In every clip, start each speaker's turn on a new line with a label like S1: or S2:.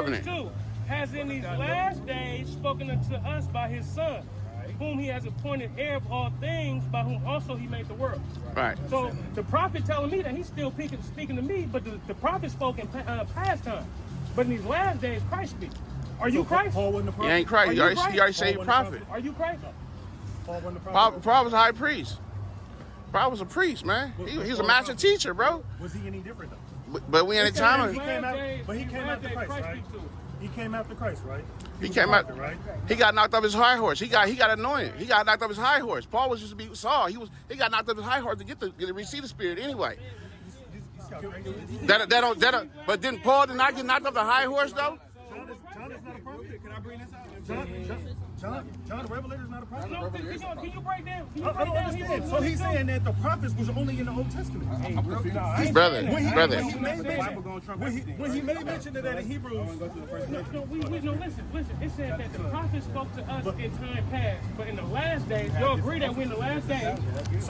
S1: Verse
S2: 2 has in these last days spoken unto us by his Son, whom he has appointed heir of all things, by whom also he made the world.
S1: Right.
S2: So the prophet telling me that he's still speaking to me, but the prophet spoke in past time. But in these last days, Christ speaks. Are you Christ?
S3: Paul wasn't the prophet.
S1: You ain't Christ.
S2: Are
S1: You
S2: you
S1: already,
S2: Christ?
S1: you already say you're prophet.
S2: Are you Christ?
S3: Paul wasn't the prophet.
S1: Paul was a high priest. Paul was a priest, man. He was a master teacher, bro.
S3: Was he any different though?
S1: But we in a time
S3: He
S1: of...
S3: came out, but he came after Christ, right? He came after Christ, right?
S1: He came out,
S3: right?
S1: He got knocked off his high horse. He got anointed. He got knocked off his high horse. Paul was used to be Saul. He got knocked off his high horse to receive the Spirit anyway. But didn't Paul not get knocked off the high horse though?
S3: John is not a prophet. Can I bring this out? John the Revelator is not a prophet.
S2: No, can you break down?
S3: I don't understand. So he's saying that the prophets was only in the Old Testament.
S1: Brother.
S3: When he made mention of that in Hebrews.
S2: No, listen. It said that the prophet spoke to us in time past, but in the last days, you'll agree that we're in the last days.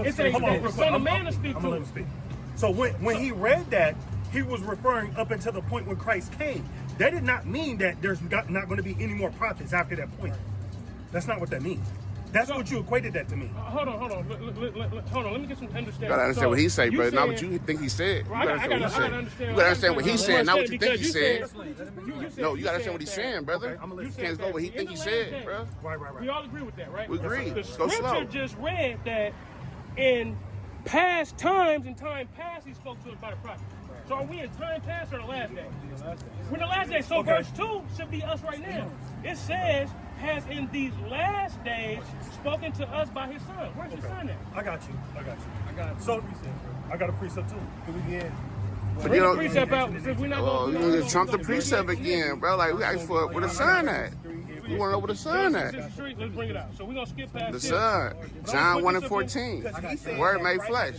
S2: It says that the Son of Man will speak to us.
S3: So when he read that, he was referring up until the point when Christ came. That did not mean that there's not going to be any more prophets after that point. That's not what that means. That's what you equated that to mean.
S2: Hold on. Let me get some understanding.
S1: You gotta understand what he said, but not what you think he said. You gotta understand what he's saying, not what you think he said. No, you gotta understand what he's saying, brother. You can't go what he think he said, bro.
S3: Right.
S2: We all agree with that, right?
S1: We agree.
S2: The
S1: Go slow.
S2: scripture just read that in past times, in time past, he spoke to us by the prophet. So are we in time past or the last day? We're in the last day. So verse 2 should be us right now. It says, has in these last days spoken to us by his Son. Where's your Son at?
S3: I got you. So I got a precept too. Can we get?
S1: But you know,
S2: precept out. We're not going
S1: to trump the precept again, bro. Like we asked for where the Son at. We want to know where the Son at.
S2: Let's bring it out. So we're gonna skip past
S1: The Son. John 1:14. Word made flesh.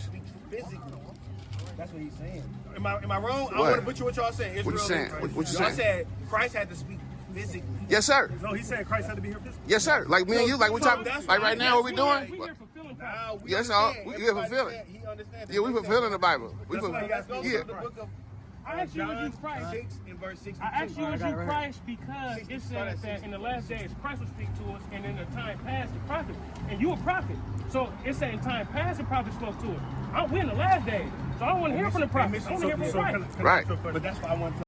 S4: That's what he's saying.
S5: Am I wrong? I
S1: What?
S5: want to butcher what y'all saying.
S1: What you saying? What you
S5: Y'all
S1: saying?
S5: said Christ had to speak physically.
S1: Yes, sir.
S3: No, he's saying Christ had to be here physically.
S1: Yes, sir. Like me and you, like we talking, like right now, what we doing?
S2: We here fulfilling prophecy.
S1: Yes, all. We here fulfilling.
S5: He understands.
S1: Yeah, we fulfilling the Bible. We
S3: That's why you guys
S1: fulfilling.
S5: Go to the
S1: Yeah.
S5: book of
S2: I asked you, was you Christ?
S5: 6 and verse 62.
S2: I asked you, was you Christ because it says that in the last days Christ will speak to us, and in the time past the prophet. And you a prophet. So it's saying time past the prophet spoke to us. We're in the last days. So I don't want to hear from the prophet. I want to hear from Christ.
S1: Right.
S3: But that's why I want to